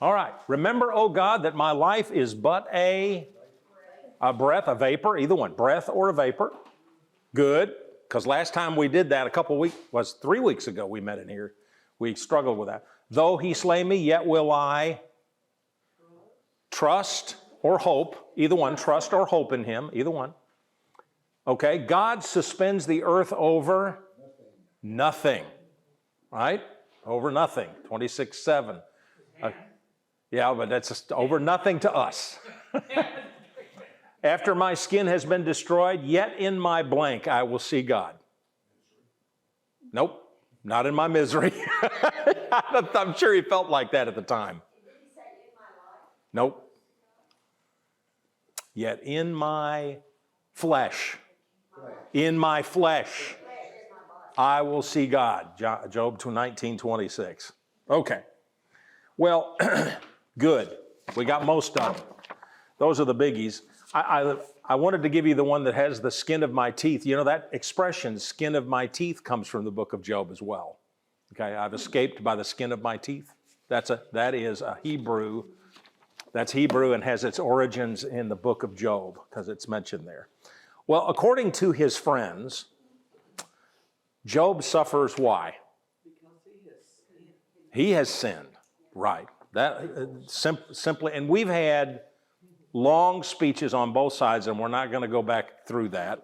All right. Remember, O God, that my life is but a breath, a vapor, either one, breath or a vapor. Good, because last time we did that 3 weeks ago we met in here. We struggled with that. Though he slay me, yet will I trust or hope, either one, trust or hope in him, either one. Okay, God suspends the earth over nothing, right? Over nothing, 26:7. Yeah, but that's just over nothing to us. After my skin has been destroyed, yet in my blank I will see God. Nope, not in my misery. I'm sure he felt like that at the time. Nope. Yet in my flesh, I will see God. Job 19:26. Okay. Well, good. We got most of them. Those are the biggies. I wanted to give you the one that has the skin of my teeth. You know, that expression, skin of my teeth, comes from the book of Job as well. Okay, I've escaped by the skin of my teeth. That is a Hebrew. That's Hebrew and has its origins in the book of Job because it's mentioned there. Well, according to his friends, Job suffers why? Because he has sinned. He has sinned, right. That simply, and we've had long speeches on both sides, and we're not going to go back through that.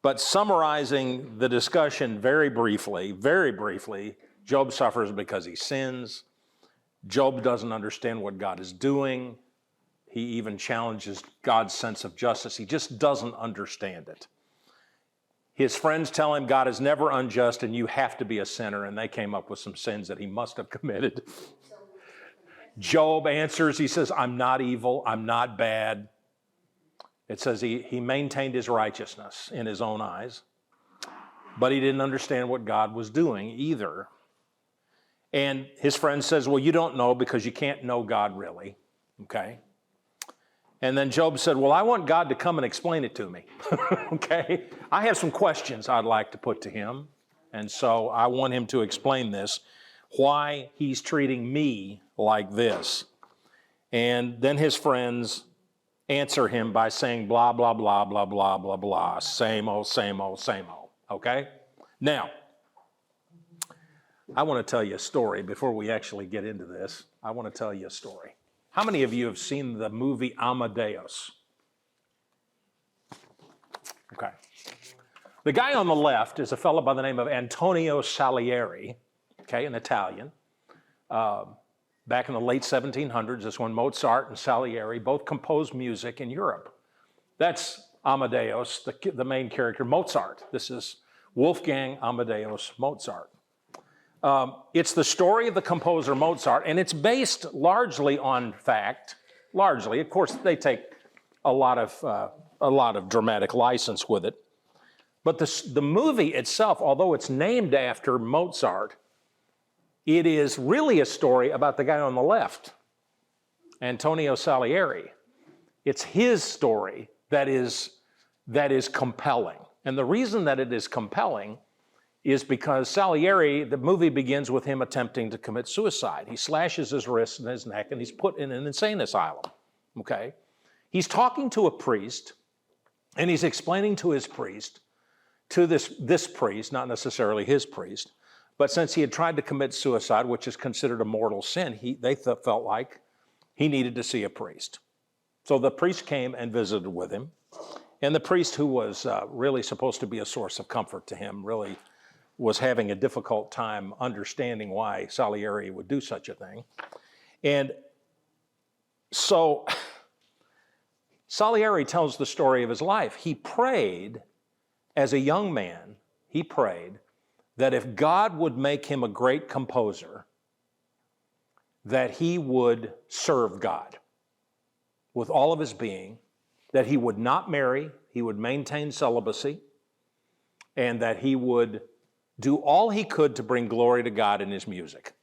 But summarizing the discussion very briefly, Job suffers because he sins. Job doesn't understand what God is doing. He even challenges God's sense of justice. He just doesn't understand it. His friends tell him God is never unjust and you have to be a sinner, and they came up with some sins that he must have committed. Job answers, he says, I'm not evil, I'm not bad. It says he maintained his righteousness in his own eyes, but he didn't understand what God was doing either. And his friend says, well, you don't know because you can't know God really, okay? And then Job said, well, I want God to come and explain it to me, okay? I have some questions I'd like to put to him, and so I want him to explain this, why he's treating me like this. And then his friends answer him by saying blah, blah, blah, blah, blah, blah, blah, same old, same old, same old, okay? Now, I want to tell you a story before we actually get into this. I want to tell you a story. How many of you have seen the movie Amadeus? Okay. The guy on the left is a fellow by the name of Antonio Salieri, okay, an Italian. Back in the late 1700s, that's when Mozart and Salieri both composed music in Europe. That's Amadeus, the main character, Mozart. This is Wolfgang Amadeus Mozart. It's the story of the composer Mozart, and it's based largely on fact. Largely, of course, they take a lot of dramatic license with it. But the movie itself, although it's named after Mozart, it is really a story about the guy on the left, Antonio Salieri. It's his story that is compelling, and the reason that it is compelling is because Salieri, the movie begins with him attempting to commit suicide. He slashes his wrists and his neck, and he's put in an insane asylum, okay? He's talking to a priest, and he's explaining to his priest, to this priest, not necessarily his priest, but since he had tried to commit suicide, which is considered a mortal sin, they felt like he needed to see a priest. So the priest came and visited with him, and the priest, who was really supposed to be a source of comfort to him, really was having a difficult time understanding why Salieri would do such a thing. And so Salieri tells the story of his life. He prayed, as a young man, he prayed that if God would make him a great composer, that he would serve God with all of his being, that he would not marry, he would maintain celibacy, and that he would do all he could to bring glory to God in his music.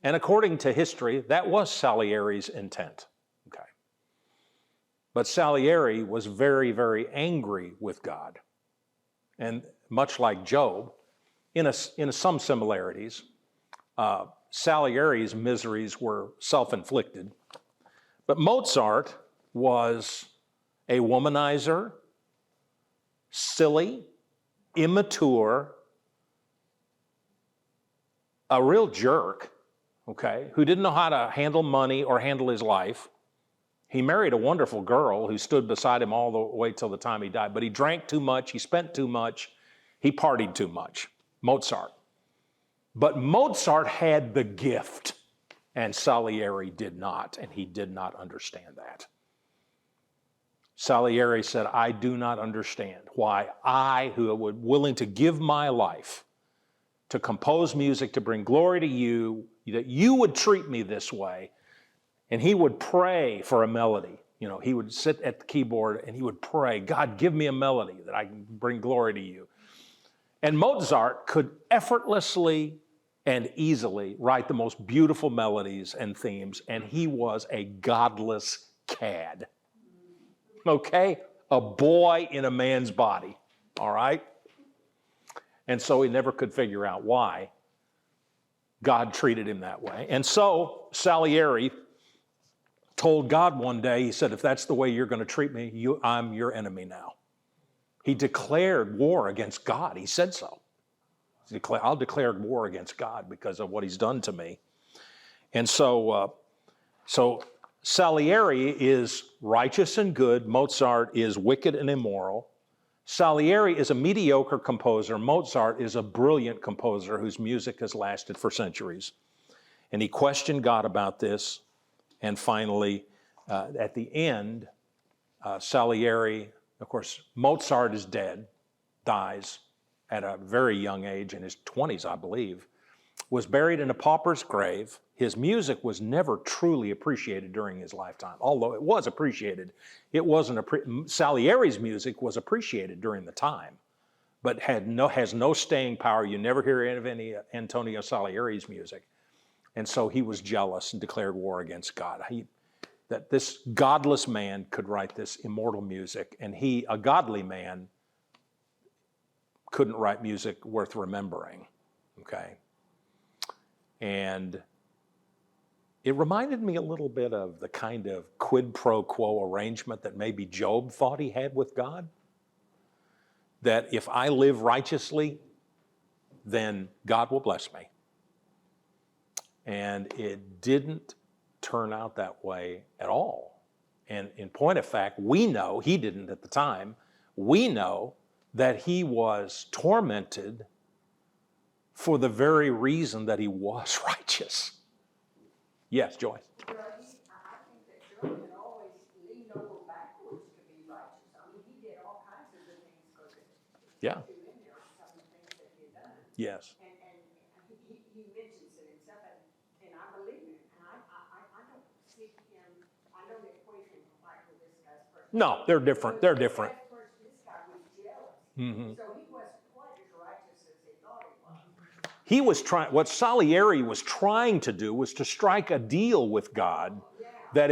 And according to history, that was Salieri's intent. Okay. But Salieri was very, very angry with God. And much like Job, in some similarities, Salieri's miseries were self-inflicted. But Mozart was a womanizer, silly, immature, a real jerk, okay, who didn't know how to handle money or handle his life. He married a wonderful girl who stood beside him all the way till the time he died, but he drank too much, he spent too much, he partied too much, Mozart. But Mozart had the gift, and Salieri did not, and he did not understand that. Salieri said, I do not understand why I, who was willing to give my life to compose music to bring glory to you, that you would treat me this way. And he would pray for a melody. You know, he would sit at the keyboard and he would pray, God, give me a melody that I can bring glory to you. And Mozart could effortlessly and easily write the most beautiful melodies and themes, and he was a godless cad. Okay? A boy in a man's body, all right? And so he never could figure out why God treated him that way. And so Salieri told God one day, he said, if that's the way you're going to treat me, I'm your enemy now. He declared war against God. He said so. I'll declare war against God because of what he's done to me. And so Salieri is righteous and good. Mozart is wicked and immoral. Salieri is a mediocre composer. Mozart is a brilliant composer whose music has lasted for centuries. And he questioned God about this. And finally, at the end, Salieri, of course, Mozart is dead, dies at a very young age, in his 20s, I believe, was buried in a pauper's grave. His music was never truly appreciated during his lifetime, although it was appreciated. It wasn't, Salieri's music was appreciated during the time, but has no staying power. You never hear any Antonio Salieri's music. And so he was jealous and declared war against God. That this godless man could write this immortal music, and he, a godly man, couldn't write music worth remembering, okay? And it reminded me a little bit of the kind of quid pro quo arrangement that maybe Job thought he had with God. That if I live righteously, then God will bless me. And it didn't turn out that way at all. And in point of fact, we know, he didn't at the time, we know that he was tormented for the very reason that he was righteous. Yes, Joyce. I think that Job had always leaned over backwards to be righteous. I mean, he did all kinds of good things because Yeah. in there some of the things that he had done. Yes. And he mentions it himself, and I believe him. And I don't see him, I don't equate him quite with this guy's person. No, they're different. They're different. This guy was jealous. Mm-hmm. So he wasn't quite as righteous as he thought he was. He was trying, what Salieri was trying to do was to strike a deal with God that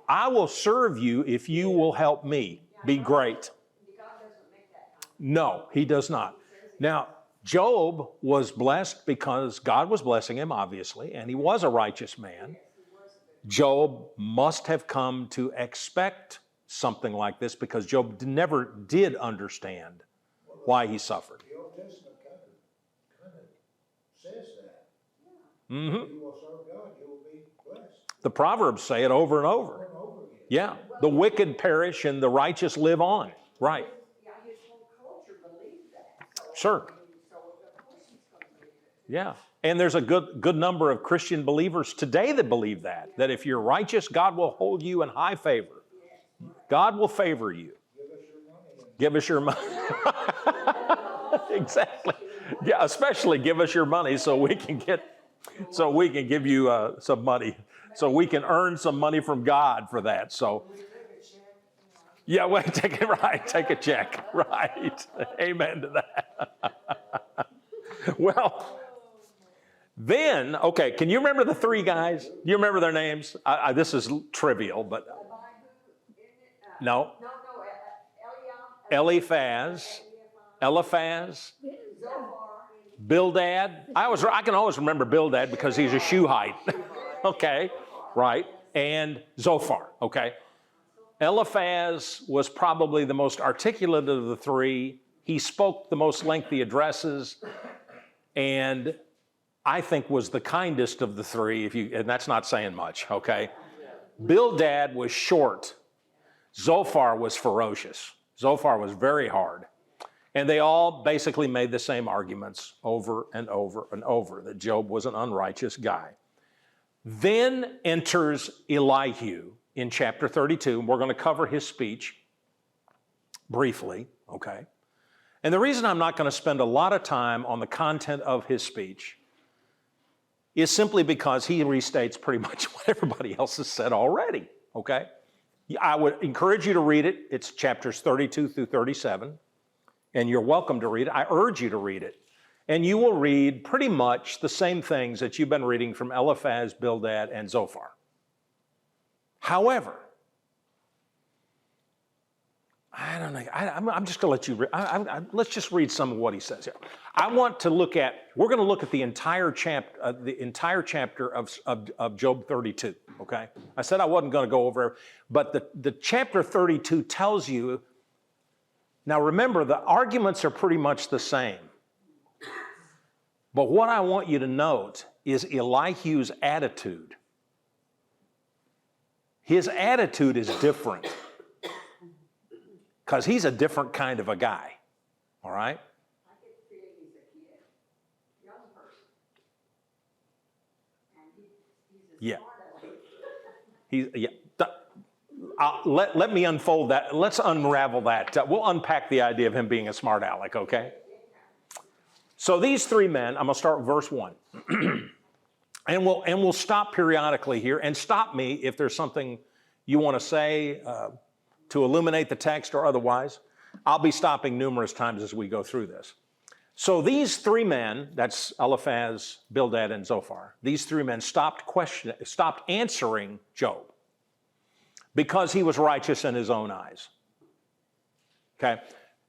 I will serve you if you will help me be great. God doesn't make that kind of. No, he does not. Now, Job was blessed because God was blessing him, obviously, and he was a righteous man. Job must have come to expect something like this because Job never did understand why he suffered. The Old Testament kind of says that. Mm-hmm. You will serve God, you will be blessed. The Proverbs say it over and Over over. and over again. Yeah, the wicked perish and the righteous live on. Right. Yeah, his whole culture believed that. So, Sure. I mean, so of course he's going to believe it. Yeah. And there's a good number of Christian believers today that believe that if you're righteous, God will hold you in high favor. God will favor you. Give us your money. Give us your money. Exactly. Yeah, especially give us your money so we can give you some money, so we can earn some money from God for that. So, yeah, well, take a check, right? Amen to that. Well, then, okay, can you remember the three guys? Do you remember their names? This is trivial, but no. No, Eliphaz, Zophar, Bildad. I can always remember Bildad because he's a Shuhite. Okay, right. And Zophar. Okay. Eliphaz was probably the most articulate of the three. He spoke the most lengthy addresses, and I think was the kindest of the three, and that's not saying much, okay? Bildad was short. Zophar was ferocious. Zophar was very hard. And they all basically made the same arguments over and over and over, that Job was an unrighteous guy. Then enters Elihu in chapter 32, and we're going to cover his speech briefly, okay? And the reason I'm not going to spend a lot of time on the content of his speech is simply because he restates pretty much what everybody else has said already, okay? I would encourage you to read it. It's chapters 32 through 37, and you're welcome to read it. I urge you to read it. And you will read pretty much the same things that you've been reading from Eliphaz, Bildad, and Zophar. However, I don't know. I'm just going to let you read. Let's just read some of what he says here. We're going to look at the entire chapter of Job 32, okay? I said I wasn't going to go over it, but the chapter 32 tells you, now remember, the arguments are pretty much the same. But what I want you to note is Elihu's attitude. His attitude is different because he's a different kind of a guy, all right? I get the feeling he's a kid, young person. And he's a smart aleck. Let me unfold that. Let's unravel that. We'll unpack the idea of him being a smart aleck, okay? So these three men, I'm going to start with verse 1. and we'll stop periodically here, and stop me if there's something you want to say to illuminate the text or otherwise. I'll be stopping numerous times as we go through this. So these three men, that's Eliphaz, Bildad, and Zophar, these three men stopped answering Job because he was righteous in his own eyes. Okay?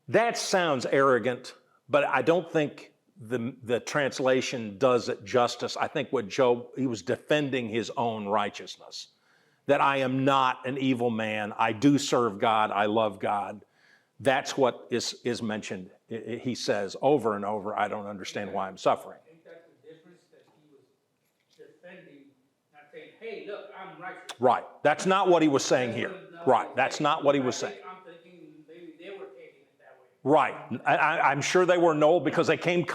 That sounds arrogant, but I don't think the translation does it justice. I think what Job, he was defending his own righteousness. That I am not an evil man. I do serve God. I love God. That's what is mentioned. He says over and over, I don't understand why I'm suffering. I think that's the difference, that he was defending, not saying, hey, look, I'm righteous. Right. That's not what he was saying here. Right. That's not what he was saying. I'm thinking maybe they were taking it that way. Right. I'm sure they were, Noel, because they kept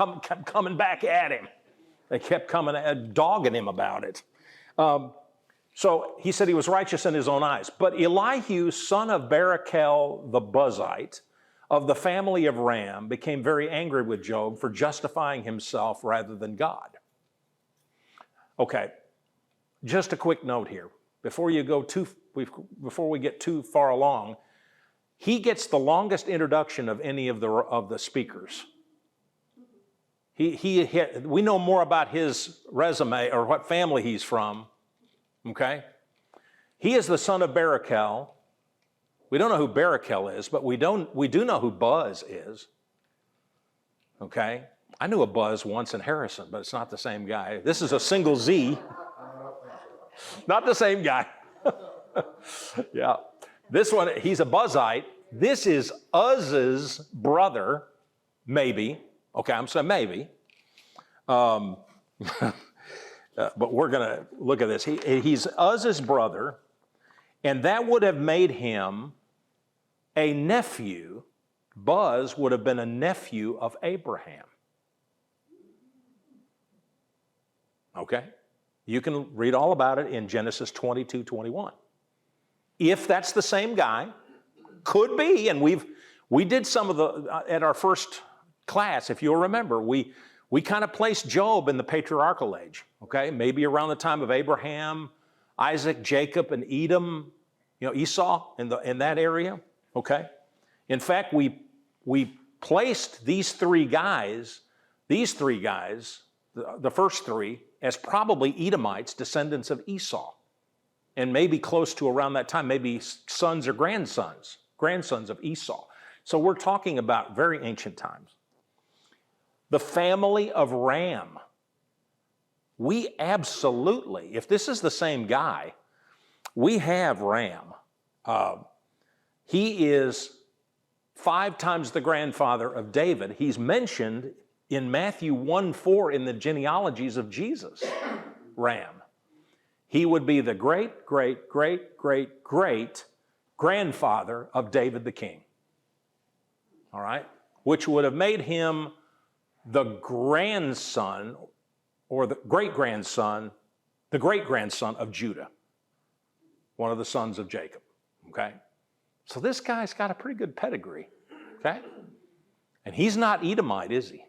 coming back at him. They kept dogging him about it. So he said he was righteous in his own eyes. But Elihu, son of Barachel the Buzite, of the family of Ram, became very angry with Job for justifying himself rather than God. Okay, just a quick note here. Before we get too far along, he gets the longest introduction of any of the speakers. We know more about his resume or what family he's from. Okay? He is the son of Barachel. We don't know who Barachel is, but we do know who Buzz is. Okay? I knew a Buzz once in Harrison, but it's not the same guy. This is a single Z. Not the same guy. Yeah. This one, he's a Buzzite. This is Uzz's brother, maybe. Okay, I'm saying maybe. But we're going to look at this. He's Uzz's brother, and that would have made him a nephew. Buzz would have been a nephew of Abraham. Okay? You can read all about it in Genesis 22:21. If that's the same guy, could be, and we did some of at our first class, if you'll remember, we kind of placed Job in the patriarchal age, okay? Maybe around the time of Abraham, Isaac, Jacob, and Edom, Esau in that area, okay? In fact, we placed these three guys, the first three, as probably Edomites, descendants of Esau, and maybe close to around that time, maybe sons or grandsons of Esau. So we're talking about very ancient times. The family of Ram. We absolutely, if this is the same guy, we have Ram. He is 5 times the grandfather of David. He's mentioned in Matthew 1:4 in the genealogies of Jesus, Ram. He would be the great, great, great, great, great grandfather of David the king. All right? Which would have made him the grandson or the great-grandson of Judah, one of the sons of Jacob. Okay? So this guy's got a pretty good pedigree. Okay? And he's not Edomite, is he?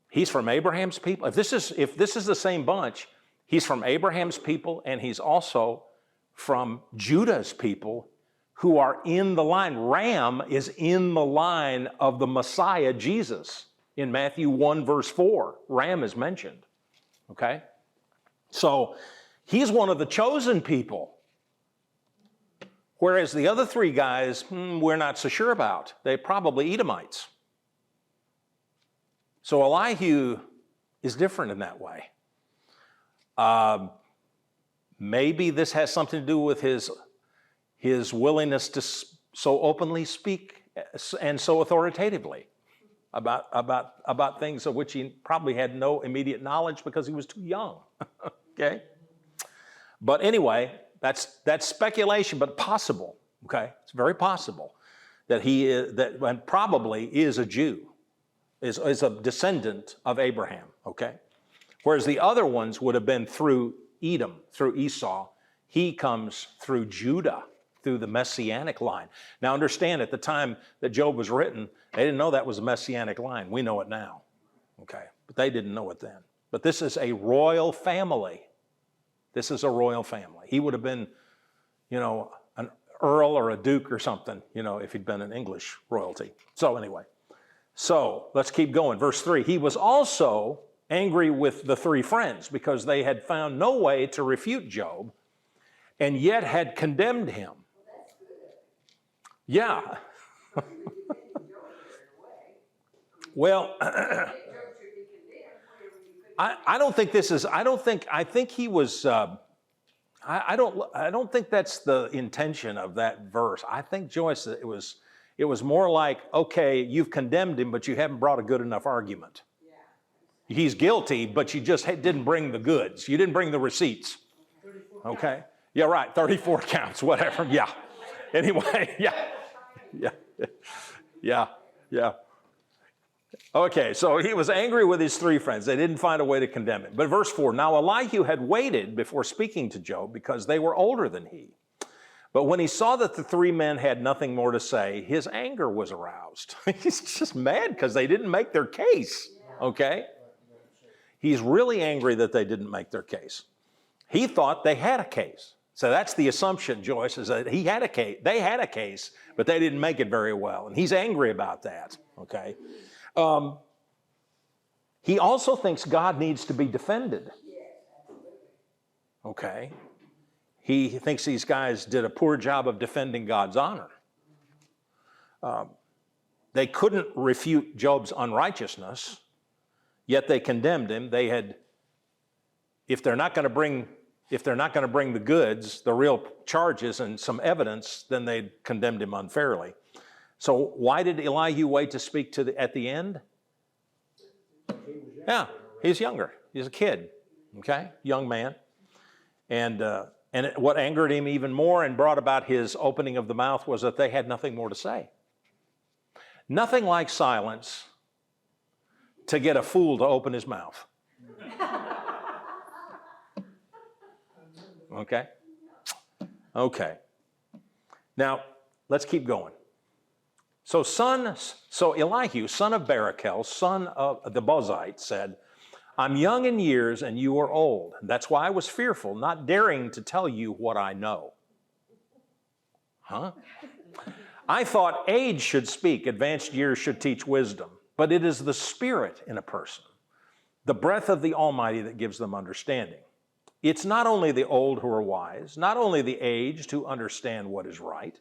He's from Abraham's people. If this is the same bunch, he's from Abraham's people, and he's also from Judah's people who are in the line. Ram is in the line of the Messiah, Jesus. In Matthew 1, verse 4, Ram is mentioned. Okay? So he's one of the chosen people. Whereas the other 3 guys, we're not so sure about. They're probably Edomites. So Elihu is different in that way. Maybe this has something to do with his willingness to so openly speak and so authoritatively about things of which he probably had no immediate knowledge because he was too young. Okay? But anyway, that's speculation, but possible. Okay? It's very possible that he is, and probably is a Jew, is a descendant of Abraham. Okay? Whereas the other ones would have been through Edom, through Esau. He comes through Judah, through the Messianic line. Now understand, at the time that Job was written, they didn't know that was a Messianic line. We know it now, okay? But they didn't know it then. But this is a royal family. This is a royal family. He would have been, an earl or a duke or something, if he'd been an English royalty. So anyway, let's keep going. Verse 3, he was also angry with the 3 friends because they had found no way to refute Job and yet had condemned him. Yeah. Well, I don't think this is, I think he was, I don't think that's the intention of that verse. I think, Joyce, it was more like, okay, you've condemned him, but you haven't brought a good enough argument. He's guilty, but you just didn't bring the goods. You didn't bring the receipts. Okay? Yeah, right. 34 counts, whatever. Yeah. Anyway, yeah. Okay, so he was angry with his 3 friends. They didn't find a way to condemn him. But verse 4, now Elihu had waited before speaking to Job because they were older than he. But when he saw that the 3 men had nothing more to say, his anger was aroused. He's just mad because they didn't make their case. Okay? He's really angry that they didn't make their case. He thought they had a case. So that's the assumption, Joyce, is that he had a case. They had a case, but they didn't make it very well. And he's angry about that. Okay? He also thinks God needs to be defended. Okay? He thinks these guys did a poor job of defending God's honor. They couldn't refute Job's unrighteousness, yet they condemned him. They had, if they're not going to bring the goods, the real charges and some evidence, then they condemned him unfairly. So why did Elihu wait to speak at the end? Yeah, he's younger. He's a kid, okay, young man. And what angered him even more and brought about his opening of the mouth was that they had nothing more to say. Nothing like silence to get a fool to open his mouth. Okay? Okay. Now, let's keep going. So Elihu, son of Barachel, son of the Buzite, said, I'm young in years and you are old. That's why I was fearful, not daring to tell you what I know. Huh? I thought age should speak, advanced years should teach wisdom, but it is the Spirit in a person, the breath of the Almighty that gives them understanding. It's not only the old who are wise, not only the aged who understand what is right.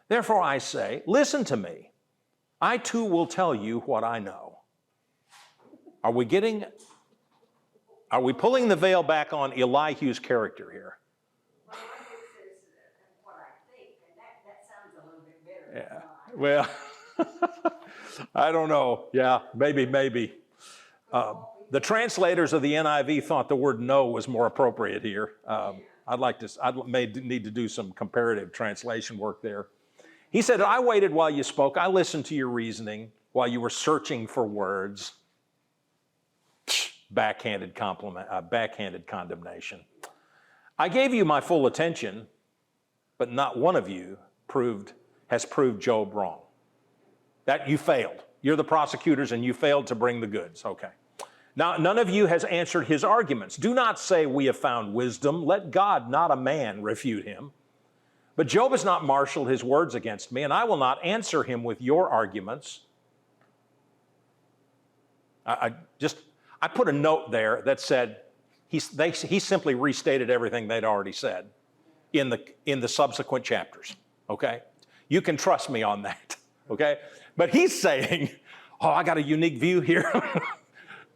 Therefore I say, listen to me. I too will tell you what I know. Are we pulling the veil back on Elihu's character here? Well, my book says what I think, and that sounds a little bit better. Yeah. Well, I don't know. Yeah, maybe. The translators of the NIV thought the word "no" was more appropriate here. I may need to do some comparative translation work there. He said, I waited while you spoke. I listened to your reasoning while you were searching for words. Backhanded condemnation. I gave you my full attention, but not one of you has proved Job wrong. That you failed. You're the prosecutors and you failed to bring the goods. Okay. Now, none of you has answered his arguments. Do not say we have found wisdom. Let God, not a man, refute him. But Job has not marshaled his words against me, and I will not answer him with your arguments. I put a note there that said he simply restated everything they'd already said in the subsequent chapters. Okay, you can trust me on that. Okay, but he's saying, "Oh, I got a unique view here,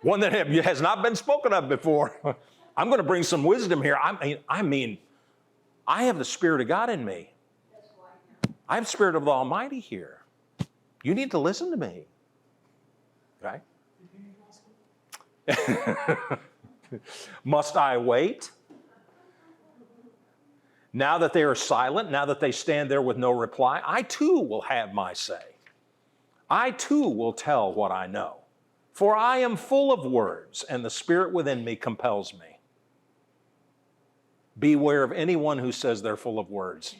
one that has not been spoken of before. I'm going to bring some wisdom here. I mean, I have the Spirit of God in me. I have the Spirit of the Almighty here. You need to listen to me." Right? Must I wait? Now that they are silent, now that they stand there with no reply, I too will have my say. I too will tell what I know. For I am full of words, and the Spirit within me compels me. Beware of anyone who says they're full of words.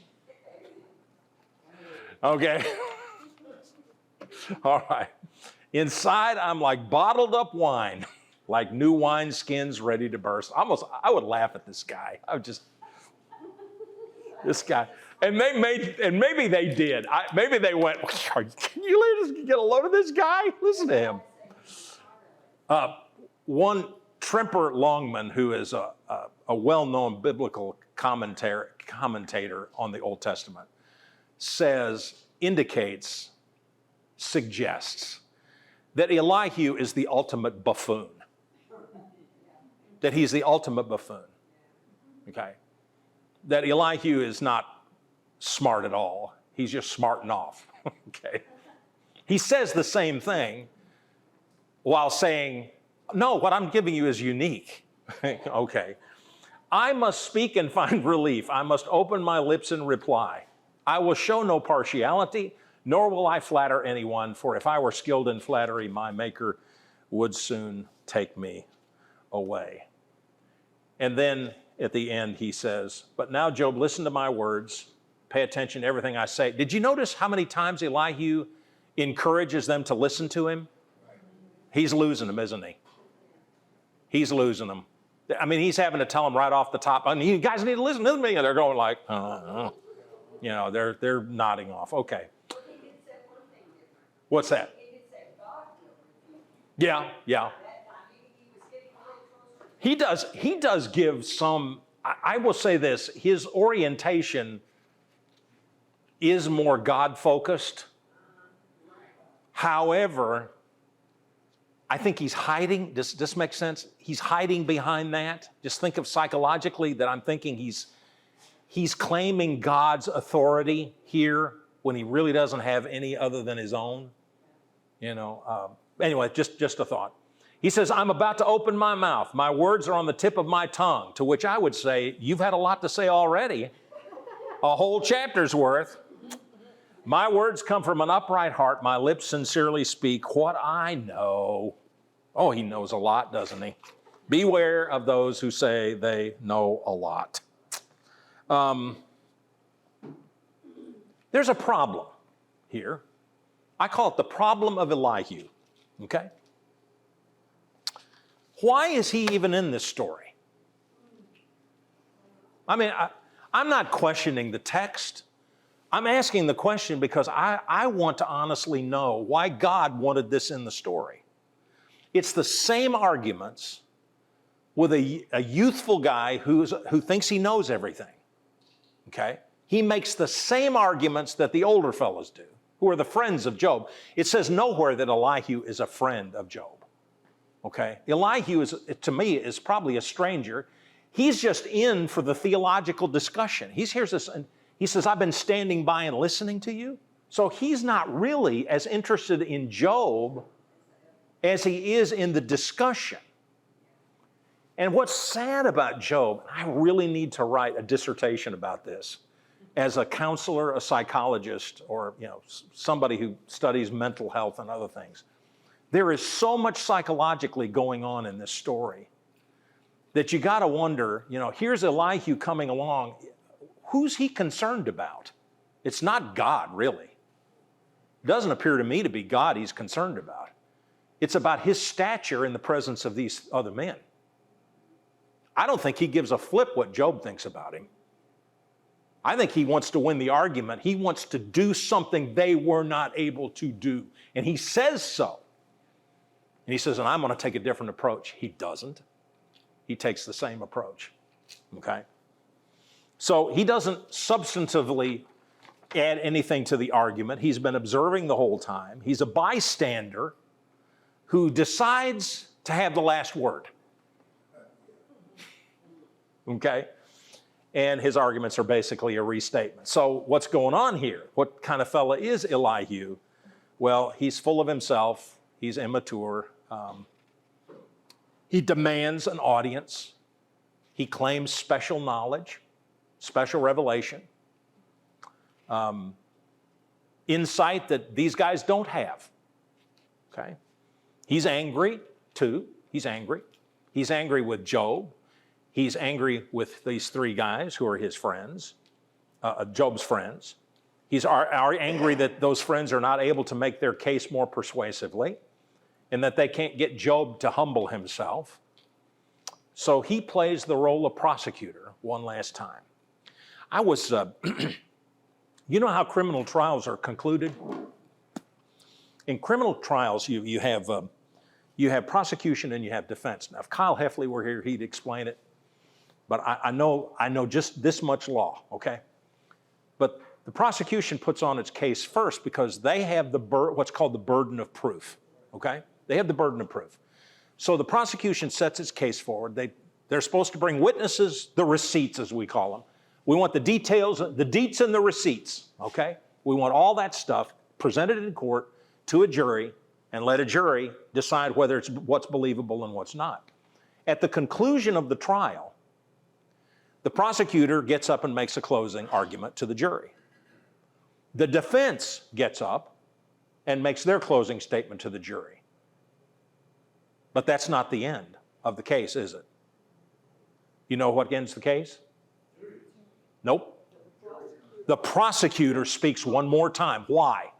Okay? All right. Inside, I'm like bottled up wine, like new wine skins ready to burst. I would laugh at this guy. This guy. And maybe they did. Maybe they went, can you let us get a load of this guy? Listen to him. One Tremper Longman, who is a well-known biblical commentator on the Old Testament, suggests that Elihu is the ultimate buffoon. That he's the ultimate buffoon. Okay? That Elihu is not smart at all. He's just smarting off. Okay? He says the same thing while saying, no, what I'm giving you is unique. Okay. I must speak and find relief. I must open my lips and reply. I will show no partiality, nor will I flatter anyone, for if I were skilled in flattery, my Maker would soon take me away. And then at the end he says, but now, Job, listen to my words. Pay attention to everything I say. Did you notice how many times Elihu encourages them to listen to him? He's losing them, isn't he? He's losing them. I mean, he's having to tell them right off the top, you guys need to listen to me. And they're going like, they're nodding off. Okay. He did say one thing different. What's that? He did say God will refute. Yeah. That time he was getting a little closer. He does give some, I will say this, his orientation is more God-focused. However, I think he's hiding. Does this make sense? He's hiding behind that. Just think of psychologically that I'm thinking he's claiming God's authority here when he really doesn't have any other than his own. Anyway, just a thought. He says, I'm about to open my mouth. My words are on the tip of my tongue, to which I would say, you've had a lot to say already. A whole chapter's worth. My words come from an upright heart. My lips sincerely speak what I know. Oh, he knows a lot, doesn't he? Beware of those who say they know a lot. There's a problem here. I call it the problem of Elihu. Okay? Why is he even in this story? I mean, I'm not questioning the text. I'm asking the question because I want to honestly know why God wanted this in the story. It's the same arguments with a youthful guy who thinks he knows everything. Okay? He makes the same arguments that the older fellows do, who are the friends of Job. It says nowhere that Elihu is a friend of Job. Okay? Elihu, to me, is probably a stranger. He's just in for the theological discussion. He hears this and he says, I've been standing by and listening to you. So he's not really as interested in Job as he is in the discussion. And what's sad about Job, I really need to write a dissertation about this as a counselor, a psychologist, or somebody who studies mental health and other things. There is so much psychologically going on in this story that you got to wonder, here's Elihu coming along. Who's he concerned about? It's not God, really. It doesn't appear to me to be God he's concerned about. It's about his stature in the presence of these other men. I don't think he gives a flip what Job thinks about him. I think he wants to win the argument. He wants to do something they were not able to do. And he says so. And he says, and I'm going to take a different approach. He doesn't. He takes the same approach. Okay? So he doesn't substantively add anything to the argument. He's been observing the whole time. He's a bystander who decides to have the last word. Okay? And his arguments are basically a restatement. So what's going on here? What kind of fella is Elihu? Well, he's full of himself. He's immature. He demands an audience. He claims special knowledge, special revelation, insight that these guys don't have. Okay? He's angry, too. He's angry. He's angry with Job. He's angry with these three guys who are his friends, Job's friends. He's angry that those friends are not able to make their case more persuasively and that they can't get Job to humble himself. So he plays the role of prosecutor one last time. I was, you know how criminal trials are concluded? In criminal trials, you have prosecution and you have defense. Now, if Kyle Heffley were here, he'd explain it. But I know just this much law, okay? But the prosecution puts on its case first because they have what's called the burden of proof, okay? They have the burden of proof. So the prosecution sets its case forward. They're supposed to bring witnesses, the receipts as we call them. We want the details, the deets and the receipts, okay? We want all that stuff presented in court to a jury and let a jury decide whether it's what's believable and what's not. At the conclusion of the trial, the prosecutor gets up and makes a closing argument to the jury. The defense gets up and makes their closing statement to the jury. But that's not the end of the case, is it? You know what ends the case? Nope. The prosecutor speaks one more time. Why?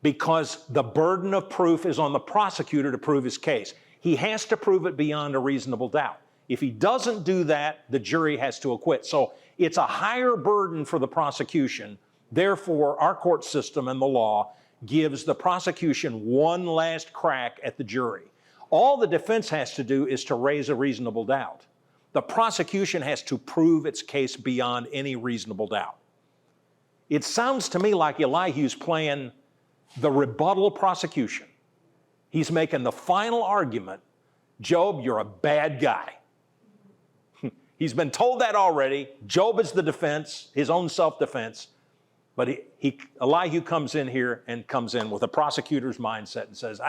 Because the burden of proof is on the prosecutor to prove his case. He has to prove it beyond a reasonable doubt. If he doesn't do that, the jury has to acquit. So it's a higher burden for the prosecution. Therefore, our court system and the law gives the prosecution one last crack at the jury. All the defense has to do is to raise a reasonable doubt. The prosecution has to prove its case beyond any reasonable doubt. It sounds to me like Elihu's playing the rebuttal prosecution. He's making the final argument. Job, you're a bad guy. He's been told that already. Job is the defense, his own self-defense. But Elihu comes in here and comes in with a prosecutor's mindset and says,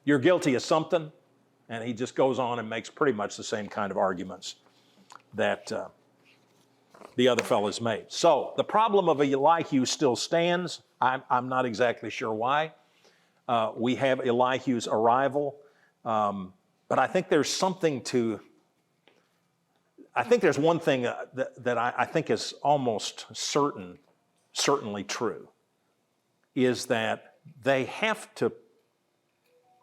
you're guilty of something. And he just goes on and makes pretty much the same kind of arguments that the other fellows made. So the problem of Elihu still stands. I'm not exactly sure why. We have Elihu's arrival. But I think there's something to... I think there's one thing that I think is almost certainly true, is that they have to,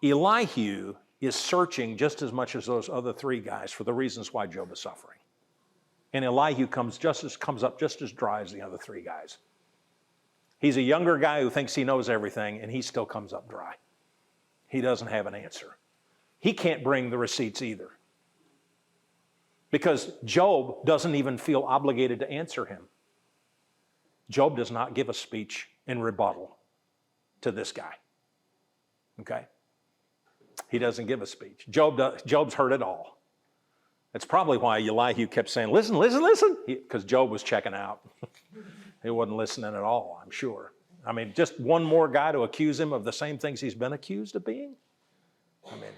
Elihu is searching just as much as those other three guys for the reasons why Job is suffering. And Elihu comes up just as dry as the other three guys. He's a younger guy who thinks he knows everything, and he still comes up dry. He doesn't have an answer. He can't bring the receipts either, because Job doesn't even feel obligated to answer him. Job does not give a speech in rebuttal to this guy. Okay? He doesn't give a speech. Job's heard it all. That's probably why Elihu kept saying, listen, listen, listen, because Job was checking out. He wasn't listening at all, I'm sure. I mean, just one more guy to accuse him of the same things he's been accused of being? I mean,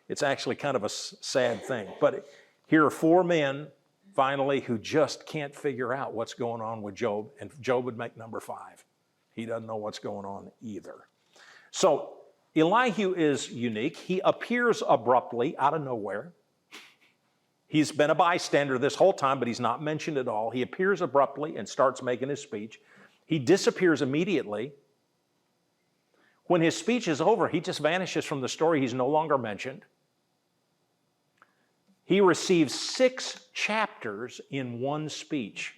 it's actually kind of a sad thing. But here are 4 men, finally, who just can't figure out what's going on with Job, and Job would make number 5. He doesn't know what's going on either. So Elihu is unique. He appears abruptly out of nowhere. He's been a bystander this whole time, but he's not mentioned at all. He appears abruptly and starts making his speech. He disappears immediately. When his speech is over, he just vanishes from the story. He's no longer mentioned. He receives 6 chapters in one speech.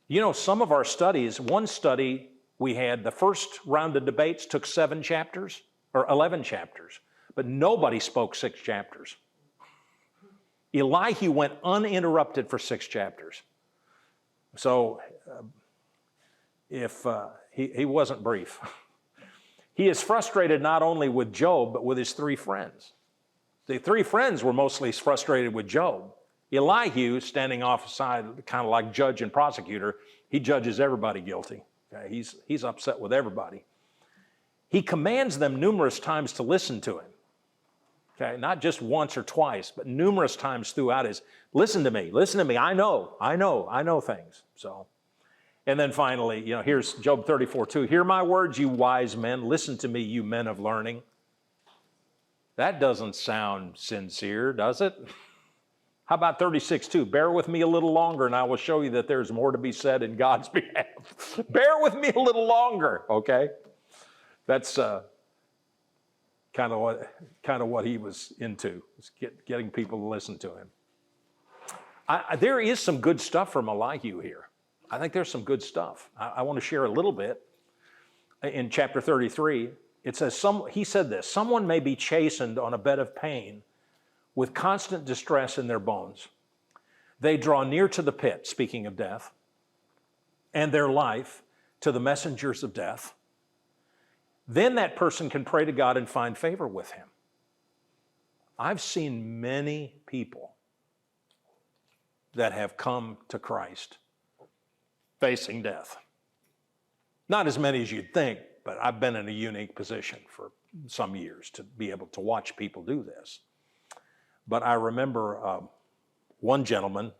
You know, some of our studies, one study we had, the first round of debates took 7 chapters, or 11 chapters, but nobody spoke 6 chapters. Elihu went uninterrupted for 6 chapters. So he wasn't brief. He is frustrated not only with Job, but with his 3 friends. The 3 friends were mostly frustrated with Job. Elihu, standing offside, kind of like judge and prosecutor, he judges everybody guilty. Okay? He's upset with everybody. He commands them numerous times to listen to him. Okay? Not just once or twice, but numerous times throughout his, listen to me, I know things. So, and then finally, you know, here's Job 34:2. Hear my words, you wise men. Listen to me, you men of learning. That doesn't sound sincere, does it? How about 36:2? Bear with me a little longer and I will show you that there's more to be said in God's behalf. Bear with me a little longer, okay? That's kind of what he was into, getting people to listen to him. There is some good stuff from Elihu here. I think there's some good stuff. I want to share a little bit. In chapter 33, it says, he said this, someone may be chastened on a bed of pain with constant distress in their bones. They draw near to the pit, speaking of death, and their life to the messengers of death. Then that person can pray to God and find favor with him. I've seen many people that have come to Christ facing death. Not as many as you'd think, but I've been in a unique position for some years to be able to watch people do this. But I remember one gentleman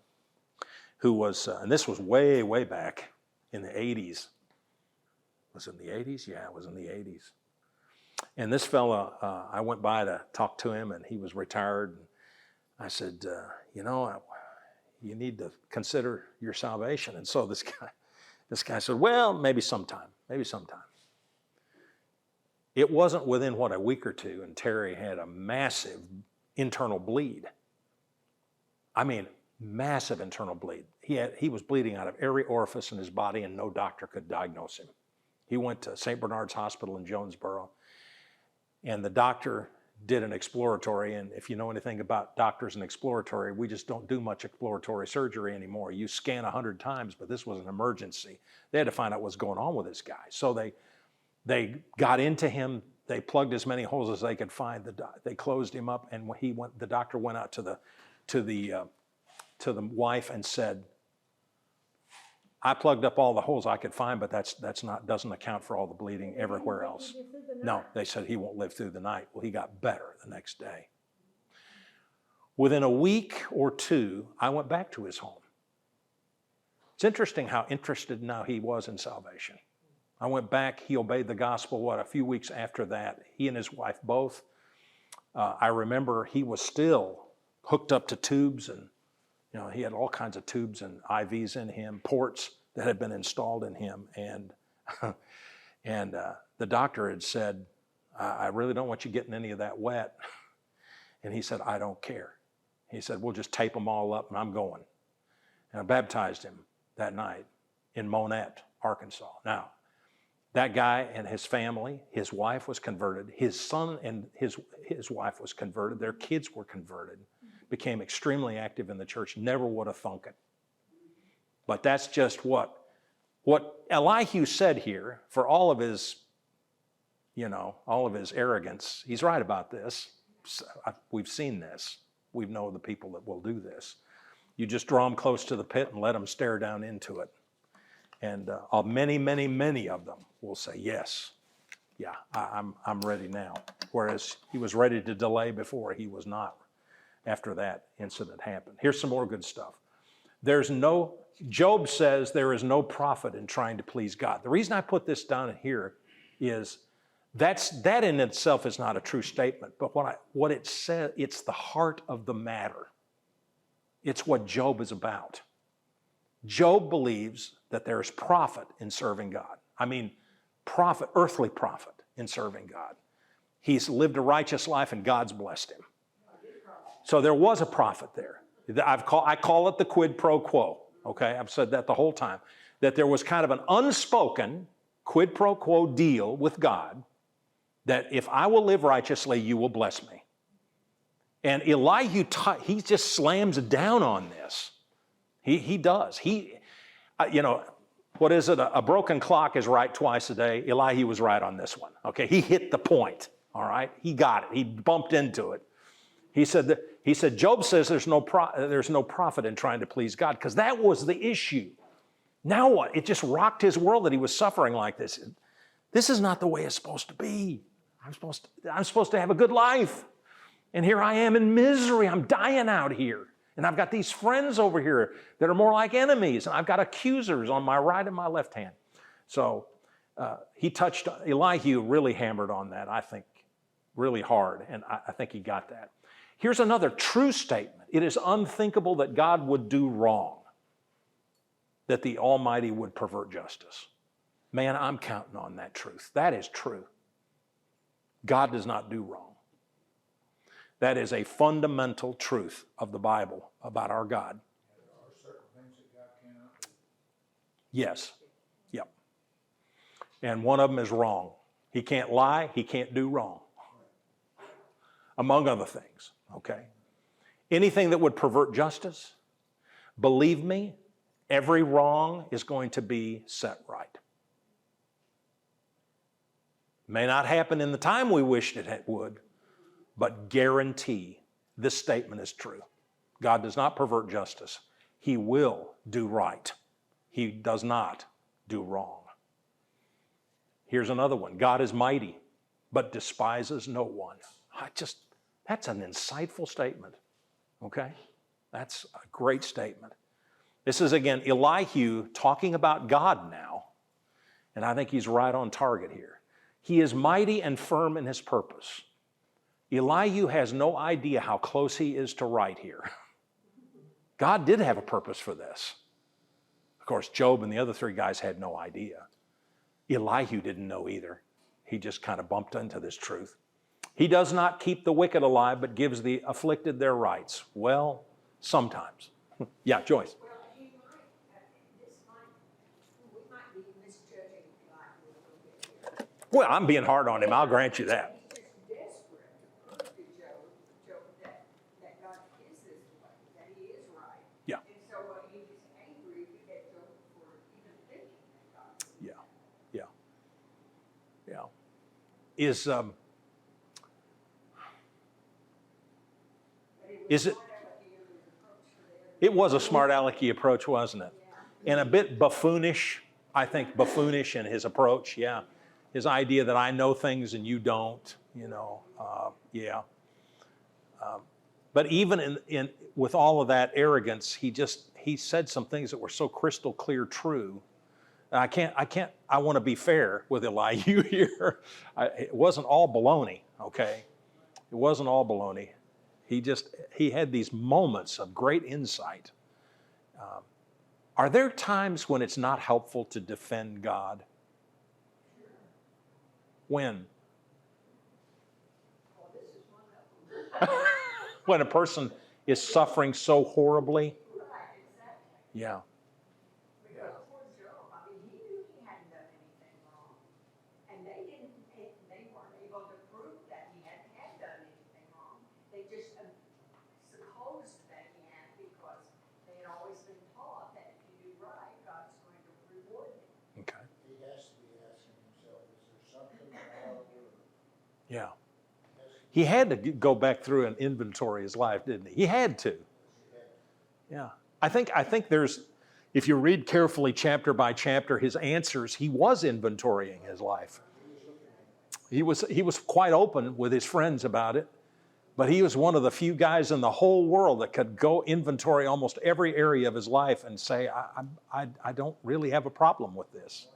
who was, and this was way, way back in the 80s. Was it in the 80s? Yeah, it was in the 80s. And this fella, I went by to talk to him, and he was retired. I said, you need to consider your salvation. And so this guy said, well, maybe sometime. It wasn't within, a week or two, and Terry had a massive internal bleed. I mean, massive internal bleed. He was bleeding out of every orifice in his body, and no doctor could diagnose him. He went to St. Bernard's Hospital in Jonesboro, and the doctor did an exploratory, and if you know anything about doctors and exploratory, we just don't do much exploratory surgery anymore. You scan 100 times, but this was an emergency. They had to find out what's going on with this guy. So they got into him. They plugged as many holes as they could find. They closed him up, and when the doctor went out to the wife and said, I plugged up all the holes I could find, but doesn't account for all the bleeding everywhere else. No, they said he won't live through the night. Well, he got better the next day. Within a week or 2, I went back to his home. It's interesting how interested now he was in salvation. I went back, he obeyed the gospel, a few weeks after that. He and his wife both. I remember he was still hooked up to tubes, and he had all kinds of tubes and IVs in him, ports that had been installed in him. And the doctor had said, I really don't want you getting any of that wet. And he said, I don't care. He said, we'll just tape them all up and I'm going. And I baptized him that night in Monette, Arkansas. Now, that guy and his family, his wife was converted. His son and his wife was converted. Their kids were converted. Became extremely active in the church. Never would have thunk it. But that's just what Elihu said here, for all of his you know, all of his arrogance. He's right about this. We've seen this. We know the people that will do this. You just draw them close to the pit and let them stare down into it. And many, many, many of them will say, yes, yeah, I'm ready now. Whereas he was ready to delay before, he was not after that incident happened. Here's some more good stuff. Job says there is no profit in trying to please God. The reason I put this down here is that in itself is not a true statement, but what it says, it's the heart of the matter. It's what Job is about. Job believes that there is profit in serving God. I mean, profit, earthly profit in serving God. He's lived a righteous life and God's blessed him. So there was a profit there. I call it the quid pro quo, okay? I've said that the whole time. That there was kind of an unspoken quid pro quo deal with God that if I will live righteously, you will bless me. And Elihu, he just slams down on this. He does. What is it? A broken clock is right twice a day. Elihu was right on this one. Okay, he hit the point. All right, he got it. He bumped into it. He said, Job says there's no profit in trying to please God, because that was the issue. Now what? It just rocked his world that he was suffering like this. This is not the way it's supposed to be. I'm supposed to have a good life. And here I am in misery. I'm dying out here. And I've got these friends over here that are more like enemies. And I've got accusers on my right and my left hand. So Elihu really hammered on that, I think, really hard. And I think he got that. Here's another true statement. It is unthinkable that God would do wrong, that the Almighty would pervert justice. Man, I'm counting on that truth. That is true. God does not do wrong. That is a fundamental truth of the Bible about our God. There are certain things that God cannot do. Yes. Yep. And one of them is wrong. He can't lie. He can't do wrong. Among other things. Okay? Anything that would pervert justice, believe me, every wrong is going to be set right. May not happen in the time we wished it would, but guarantee this statement is true. God does not pervert justice. He will do right. He does not do wrong. Here's another one. God is mighty, but despises no one. That's an insightful statement, okay? That's a great statement. This is, again, Elihu talking about God now, and I think he's right on target here. He is mighty and firm in his purpose. Elihu has no idea how close he is to right here. God did have a purpose for this. Of course, Job and the other three guys had no idea. Elihu didn't know either. He just kind of bumped into this truth. He does not keep the wicked alive, but gives the afflicted their rights. Well, sometimes. Yeah, Joyce. Well, we might be misjudging God a little bit here. Well, I'm being hard on him. I'll grant you that. He's just desperate to prove to Job that God is this way, that he is right. Yeah. And so he was angry at Job for even thinking that God was Yeah. Is it? It was a smart alecky approach, wasn't it? And a bit buffoonish. I think buffoonish in his approach. Yeah, his idea that I know things and you don't. But even with all of that arrogance, he said some things that were so crystal clear true. I want to be fair with Elihu here. It wasn't all baloney, okay? It wasn't all baloney. He had these moments of great insight. Are there times when it's not helpful to defend God? When? Well, this is one of them. When a person is suffering so horribly? Right, exactly. Yeah. Because poor Job, I mean, he knew he hadn't done anything wrong. And they weren't able to prove that he had done anything wrong. They just supposed that he had, because they had always been taught that if you do right, God's going to reward you. Okay. He has to be asking himself, is there something more Yeah. He had to go back through and inventory his life, didn't he? He had to. Yeah. I think there's, if you read carefully chapter by chapter, his answers, he was inventorying his life. He was quite open with his friends about it, but he was one of the few guys in the whole world that could go inventory almost every area of his life and say, I don't really have a problem with this.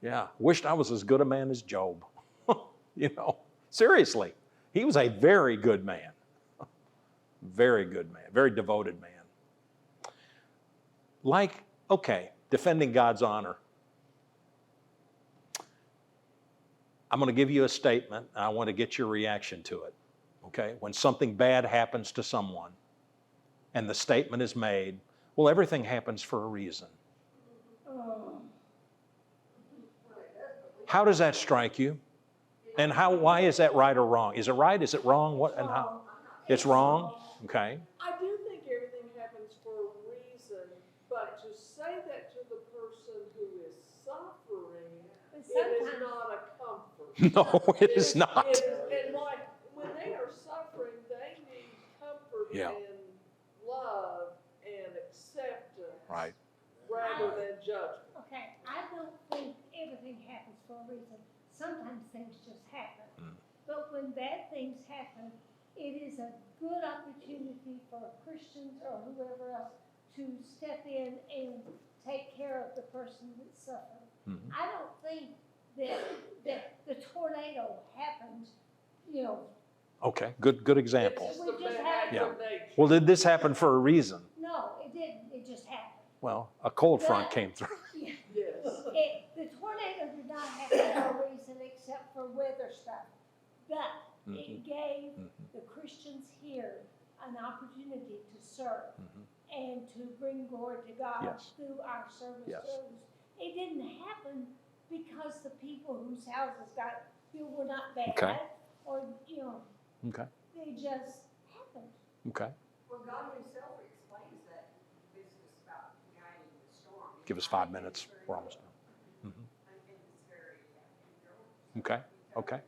Yeah, wished I was as good a man as Job. You know, seriously, he was a very good man. Very good man, very devoted man. Like, okay, defending God's honor. I'm going to give you a statement, and I want to get your reaction to it. Okay? When something bad happens to someone, and the statement is made, well, everything happens for a reason. How does that strike you? And why is that right or wrong? Is it right? Is it wrong? What and how? It's wrong? Okay. I do think everything happens for a reason, but to say that to the person who is suffering, it is not a comfort. No, it is not. And like, when they are suffering, they need comfort Yeah. and love and acceptance. Right. Rather than judgment. Okay, I don't think everything happens for a reason. Sometimes things just happen. But when bad things happen, it is a good opportunity for Christians or whoever else to step in and take care of the person that's suffering. I don't think that the tornado happened, you know. Okay, good example. It's just We a just bad had- act of nature. Well, did this happen for a reason? No, it didn't. It just happened. Well, a cold front came through. Yes. The tornado did not happen for a reason except for weather stuff. But it gave the Christians here an opportunity to serve and to bring glory to God Yes. through our service. Yes. It didn't happen because the people whose houses got were not bad, Okay. or you know, Okay, they just happened. okay. Well, God himself explains that business about guiding the storm. Give us 5 minutes. We're almost done. I think it's very, Okay, okay,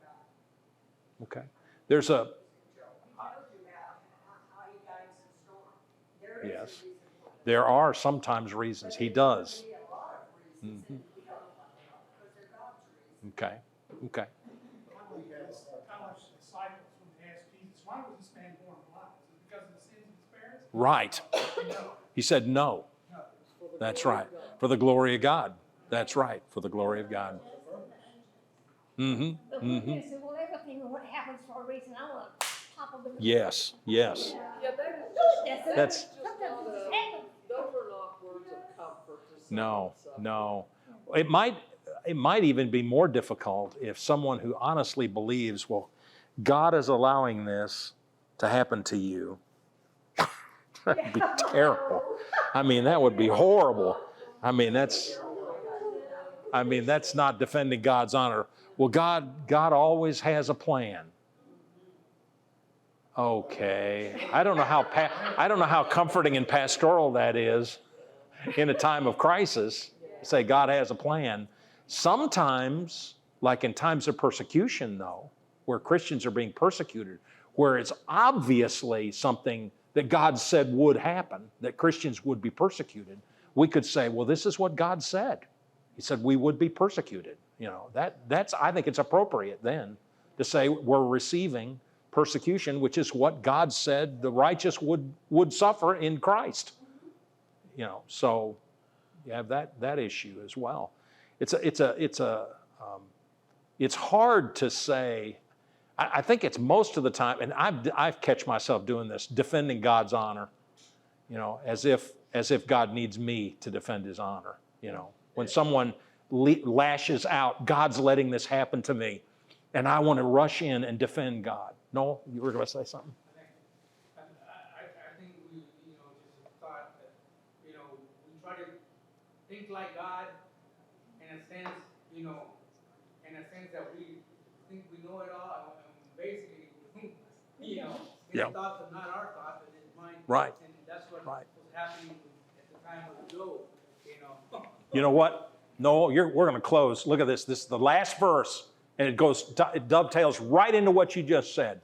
okay. There's a, he tells you how he guides the storm. There is a yes, reason for that. there are sometimes reasons. He does. There may be a lot of reasons that we don't know about, because they're God's reasons. Okay, okay. It's kind of like the disciples when they asked Jesus, why was this man born blind? Is it because of the sins of his parents? Right. No. He said no. No. That's right. For the glory of God. That's right. For the glory of God. But when they say, well, everything what happens for a reason, I want to pop them. Yes, yes. Yeah, that is just, That's- just not those are not words of comfort to someone No, suffering. no. It might even be more difficult if someone who honestly believes, well, God is allowing this to happen to you. That'd be terrible. I mean, that would be horrible. I mean, that's not defending God's honor. Well, God always has a plan. Okay. I don't know how comforting and pastoral that is in a time of crisis. Say God has a plan. Sometimes, like in times of persecution, though, where Christians are being persecuted, where it's obviously something that God said would happen, that Christians would be persecuted, we could say, well, this is what God said. He said we would be persecuted. You know, that's I think it's appropriate then to say we're receiving persecution, which is what God said the righteous would suffer in Christ. You know, so you have that issue as well. It's hard to say. I think it's most of the time, and I've catch myself doing this, defending God's honor, you know, as if God needs me to defend His honor. You know, when someone lashes out, God's letting this happen to me, and I want to rush in and defend God. No, you were going to say something? I think we, just thought that, we try to think like God in a sense, in a sense that we think we know it all, and basically, Yeah. his thoughts are not our thoughts, and his mind. Right. And that's what Right. was happening at the time of Job, You know what? No, we're going to close. Look at this. This is the last verse And it dovetails right into what you just said.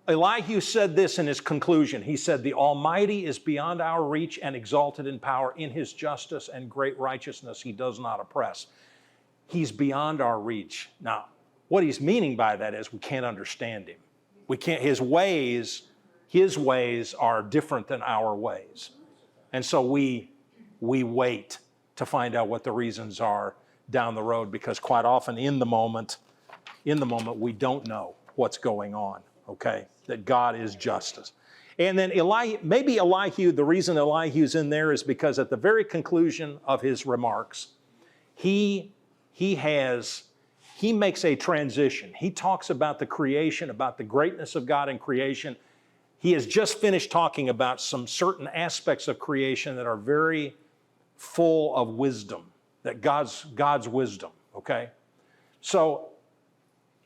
Elihu said this in his conclusion. He said, the Almighty is beyond our reach and exalted in power. In his justice and great righteousness, he does not oppress. He's beyond our reach. Now, what he's meaning by that is we can't understand him. We can't, his ways are different than our ways. And so we wait to find out what the reasons are down the road, because quite often in the moment, we don't know what's going on, okay? That God is justice. And then maybe Elihu, the reason Elihu's in there is because at the very conclusion of his remarks, he makes a transition. He talks about the creation, about the greatness of God in creation. He has just finished talking about some certain aspects of creation that are very full of wisdom, that God's wisdom, okay? So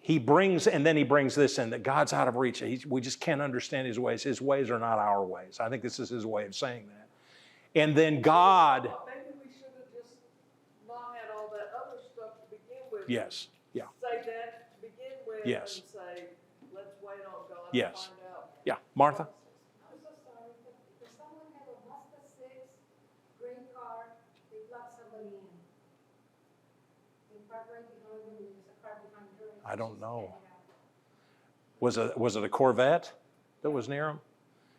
he brings this in, that God's out of reach. We just can't understand his ways. His ways are not our ways. I think this is his way of saying that. And then God... Maybe we should have just not had all that other stuff to begin with. Yes, yeah. Say that to begin with. Yes. And say, let's wait on God Yes. to find out. Yeah, Martha? I'm so sorry, but if someone had a Mazda 6 green car, they block somebody in. They park right behind them, and there's a car behind her. and I don't she's know. standing out. Was it a Corvette that was near him?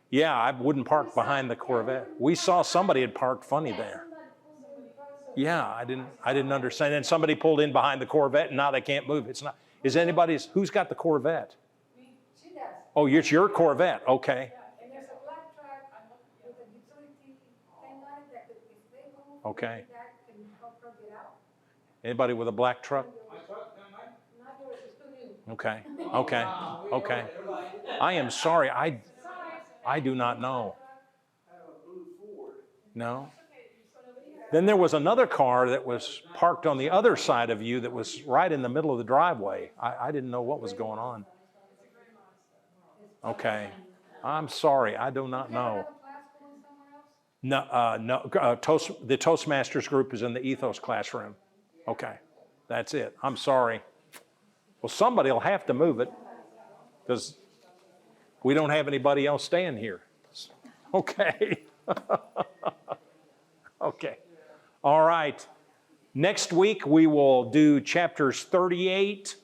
Yeah, I wouldn't park behind the Corvette. We saw somebody had parked funny there. Somebody pulled in front of her. Yeah, I didn't understand. And somebody pulled in behind the Corvette, and now they can't move. Who's got the Corvette? She does. Oh, it's your Corvette, okay. Yeah, and there's a black truck with a utility thing on it that could, if they move, Okay. that can help her get out. Anybody with a black truck? My truck, not mine. Not yours, it's still new. Okay, Wow, we okay. know everybody. I am sorry, I do not know. I have a blue Ford. No? Then there was another car that was parked on the other side of you that was right in the middle of the driveway. I didn't know what was going on. Okay. I'm sorry, I do not know. No, the Toastmasters group is in the Ethos classroom. Okay, that's it. I'm sorry. Well, somebody will have to move it because we don't have anybody else staying here. Okay. Okay. All right. Next week we will do chapters 38.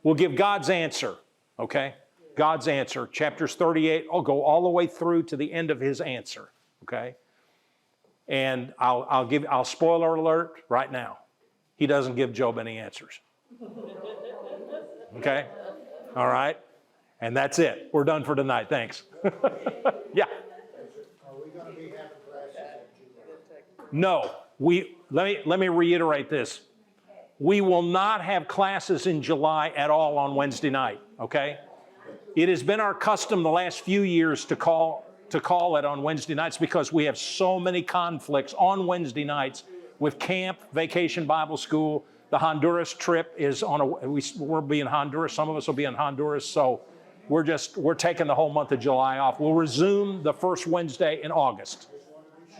We'll give God's answer, okay? God's answer. Chapters 38, I'll go all the way through to the end of his answer, okay? And I'll spoiler alert right now. He doesn't give Job any answers. Okay? All right? And that's it. We're done for tonight. Thanks. Yeah. Are we gonna be having classes in July? No. Let me reiterate this. We will not have classes in July at all on Wednesday night, okay? It has been our custom the last few years to call it on Wednesday nights because we have so many conflicts on Wednesday nights with camp, Vacation Bible School. The Honduras trip is we'll be in Honduras. Some of us will be in Honduras, so we're taking the whole month of July off. We'll resume the first Wednesday in August.